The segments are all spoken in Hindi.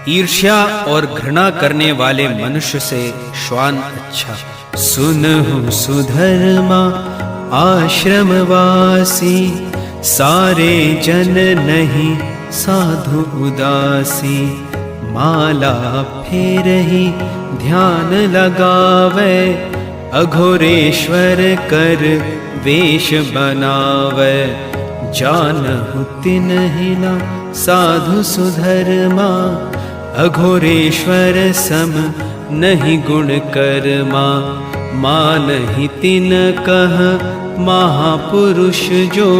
ईर्ष्या और घृणा करने वाले मनुष्य से श्वान अच्छा। सुनहु सुधर्मा आश्रमवासी, सारे जन नहीं साधु उदासी। माला फेरहि ध्यान लगावे, अघोरेश्वर कर वेश बनावे। जानहु तिन्हिला साधु सुधर्मा, अघोरेश्वर सम नहीं गुण कर्मा। मानहि तिन कह महापुरुष जो,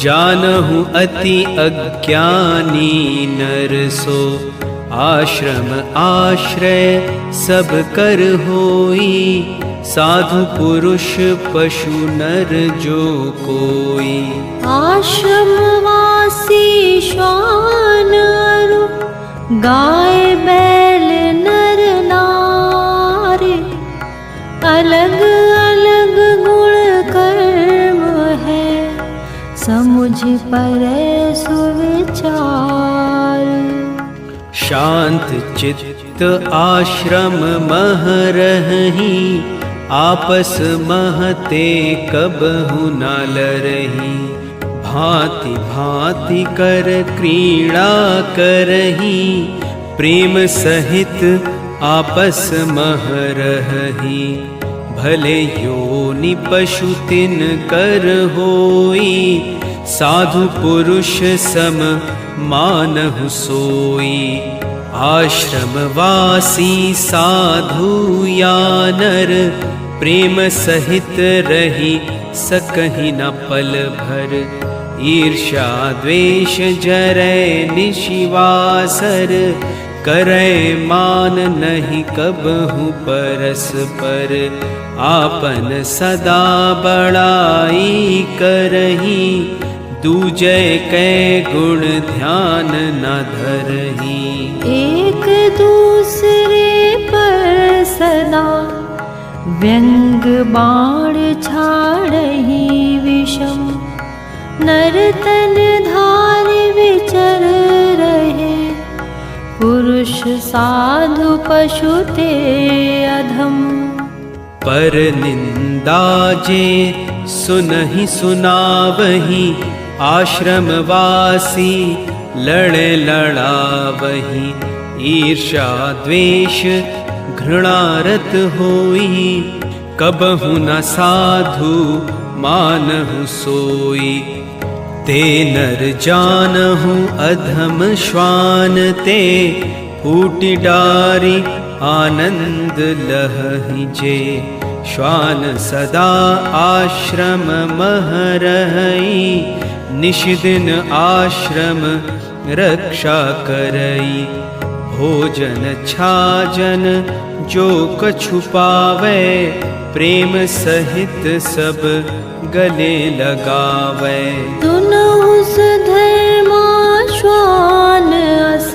जानहु अति अज्ञानी नर सो। आश्रम आश्रय सब कर होई, साधु पुरुष पशु नर जो कोई। आश्रमवासी श्वान गाय बैल नर नारी, अलग अलग गुण कर्म है, समुझ पर सुविचार। शांत चित्त आश्रम मह रही, आपस महते कबहु न लरही। भांति भांति कर क्रीड़ा करही, प्रेम सहित आपस मह रही। भले योनि पशु तिन कर होई, साधु पुरुष सम मानहु सोई। आश्रमवासी साधु या नर, प्रेम सहित रही सकहि न पल भर। ईर्ष्या द्वेष जरै निशिवासर, करै मान नहीं कबहु परस्पर। आपन सदा बड़ाई करही, दूजै कै गुण ध्यान न धरही। एक दूसरे पर सदा व्यंग बाण छाड़ही विषम। नरतन धारि विचर रहे, पुरुष साधु पशु ते अधम। पर निंदा जे सुनहि सुनावही, आश्रमवासी लड़े लड़ावही। ईर्ष्या द्वेष घृणारत होई, कबहु न साधु मानहु सोई। ते नर जानहु अधम श्वान ते, फूटि डारी आनंद लहहि जे। श्वान सदा आश्रम मह रही, निषिदिन आश्रम रक्षा करई। भोजन छाजन जो कछु पावे, प्रेम सहित सब गले लगावे। सुनहु सुधर्मा श्वान अस,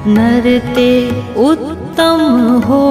नरते उत्तम हो